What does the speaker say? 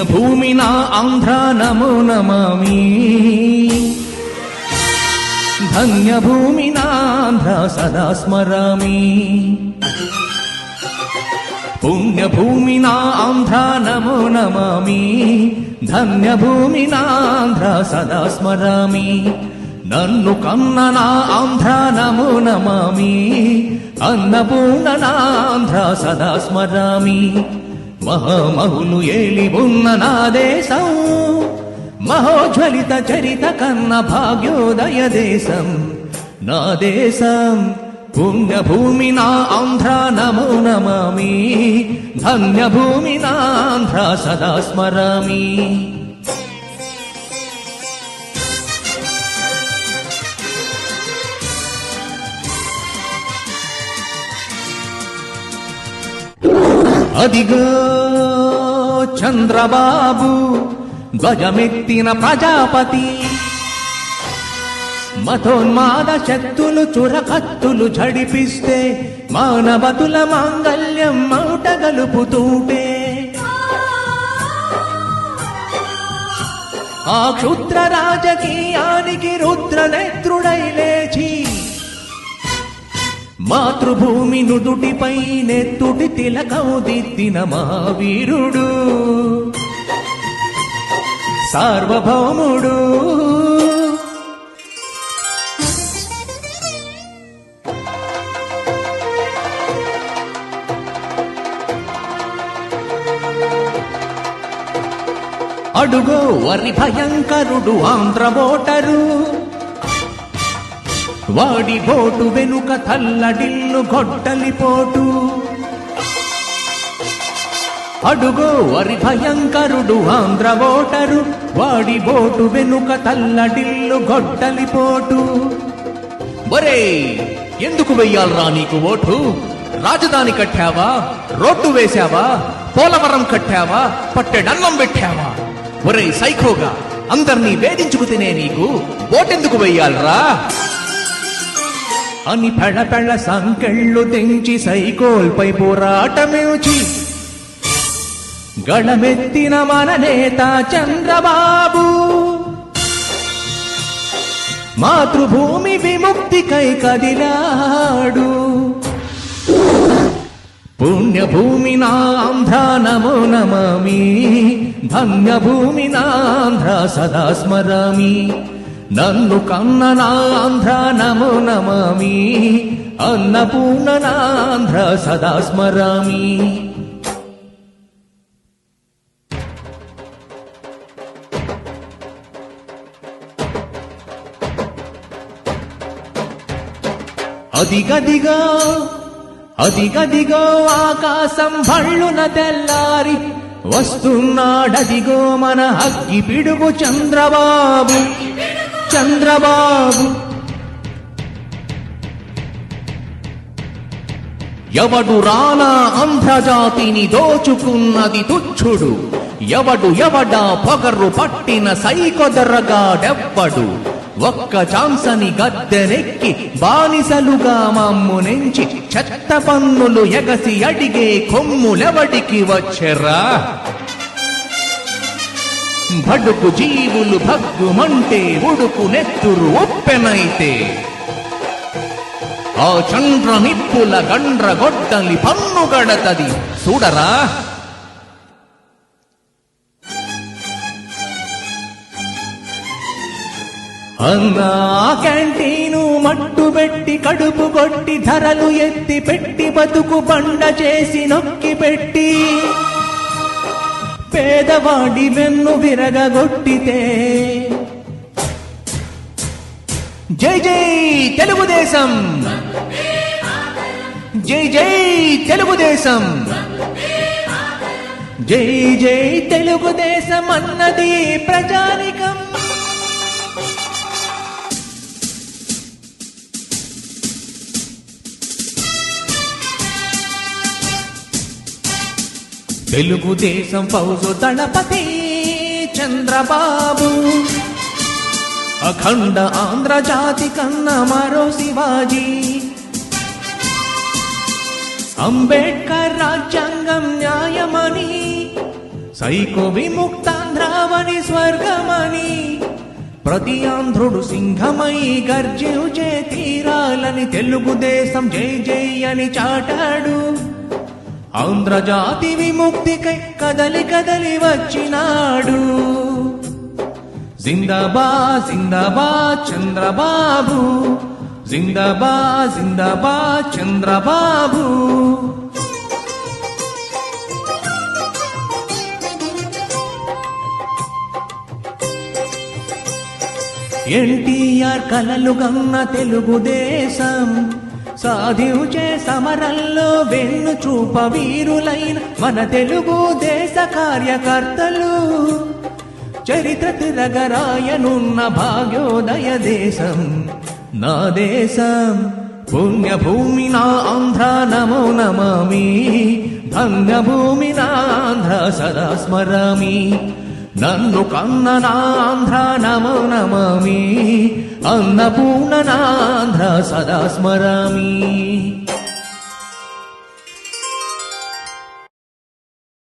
పుణ్యభూమి నా ఆంధ్ర నమో నమామి, ధన్యభూమి నా ఆంధ్ర సదా స్మరామి. పుణ్యభూమి నా ఆంధ్ర నమో నమామి, ధన్యభూమి నా ఆంధ్ర సదా స్మరామి. నన్ను కన్న నా ఆంధ్ర నమో నమామి, అన్నపూర్ణ నా ఆంధ్ర సదా స్మరామి. మహామహులు ఏలి ఉన్న నా దేశం, మహోజ్వలిత చరిత కన్న భాగ్యోదయ దేశం నా దేశం. పుణ్యభూమి నా ఆంధ్ర నమో నమామి, ధన్యభూమి నా ఆంధ్ర సదా స్మరామి. అదిగో చంద్రబాబు ధ్వజమెత్తిన ప్రజాపతి, మతోన్మాద శక్తులు చురకత్తులు ఝడిపిస్తే మానవతుల మాంగల్యం మౌట గలుపుతూటే, ఆ క్షుద్ర రాజకీయానికి రుద్రనేత్రుడై లేచి మాతృభూమి నుదుటిపై నెత్తుటి తిలకం దిద్దిన మహావీరుడు సార్వభౌముడు. అడుగో వరి భయంకరుడు ఆంధ్ర ఓటరు, వాడి బోటు వెనుక తల్లడిల్లు గొడ్డలిపోటు. అడుగో వరి భయంకరుడు ఆంధ్ర ఓటరు, వాడి బోటు వెనుక తల్లడిల్లు గొడ్డలిపోటు. ఒరే ఎందుకు వెయ్యాలరా నీకు ఓటు? రాజధాని కట్టావా, రోడ్డు వేశావా, పోలవరం కట్టావా, పట్టెడన్నం పెట్టావా? ఒరే సైకోగా అందర్నీ వేధించుకు తినే నీకు ఓటెందుకు వెయ్యాలరా అని పెళ్ళ సంకెళ్ళు తెంచి సైకోల్పై పోరాటమేచి గళమెత్తిన మన నేత చంద్రబాబు. మాతృభూమి విముక్తికై కదిలాడు. పుణ్యభూమి నా ఆంధ్ర నమో నమామి, ధన్యభూమి నా ఆంధ్ర సదా స్మరామి. నన్ను కన్న నా ఆంధ్ర నమో నమామి, అన్నపూర్ణ నా ఆంధ్ర సదా స్మరామి. అదిగదిగో అదిగదిగో ఆకాశం భళ్ళున తెల్లారి వస్తున్నాడదిగో మన అగ్గి పిడుగు చంద్రబాబు. చంద్రబాబు ఎవడు రానా ఆంధ్రజాతిని దోచుకున్నది తుచ్చుడు, ఎవడా పొగరు పట్టిన సైకొదరగాడెవ్వడు. ఒక్క ఛాన్సని గద్దెనెక్కి బానిసలుగా మమ్మునెంచి చెత్త పన్నులు ఎగసి అడిగే కొమ్ములెవడికి వచ్చెరా? బడుకు జీవులు భగ్గుమంటే ఉడుకు నెత్తురు ఉప్పెనైతే ఆ చంద్ర నిప్పుల గండ్ర గొడ్డలి పన్ను గడతది చూడరా. అన్నా క్యాంటీను మట్టు పెట్టి కడుపు కొట్టి ధరలు ఎత్తి పెట్టి బతుకు బండ చేసి నొక్కి పెట్టి పేదవాడి వెన్ను విరగగొట్టితే జై జై తెలుగుదేశం, జై జై తెలుగుదేశం, జై జై తెలుగుదేశం అన్నది ప్రజానికం. తెలుగుదేశం ఫౌజు దళపతి చంద్రబాబు, అఖండ ఆంధ్ర జాతి కన్నా మరో శివాజీ. అంబేడ్కర్ రాజ్యాంగం న్యాయమని సైకో విముక్తాంధ్రావని స్వర్గమని ప్రతి ఆంధ్రుడు సింహమై గర్జించే తీరాలని తెలుగుదేశం జై జై అని చాటాడు. ఆంధ్రజాతి విముక్తికై కదలి కదలి వచ్చినాడు. జిందాబాద్ జిందాబాద్ చంద్రబాబు, జిందాబాద్ జిందాబాద్ చంద్రబాబు. ఎన్టీఆర్ కలలు గన్న తెలుగుదేశం సాధించే సమరంలో వెన్ను చూప వీరులైన మన తెలుగుదేశ కార్యకర్తలు. చరిత్ర తిరగరాయనున్న భాగ్యోదయ దేశం నా దేశం. పుణ్యభూమి నా ఆంధ్ర నమో నమామి, ధన్యభూమి నా ఆంధ్ర సదా స్మరామి. నన్ను కన్న నాంధ్ర నమో నమామి, అన్నపూర్ణ నాంధ్ర సదా స్మరామి.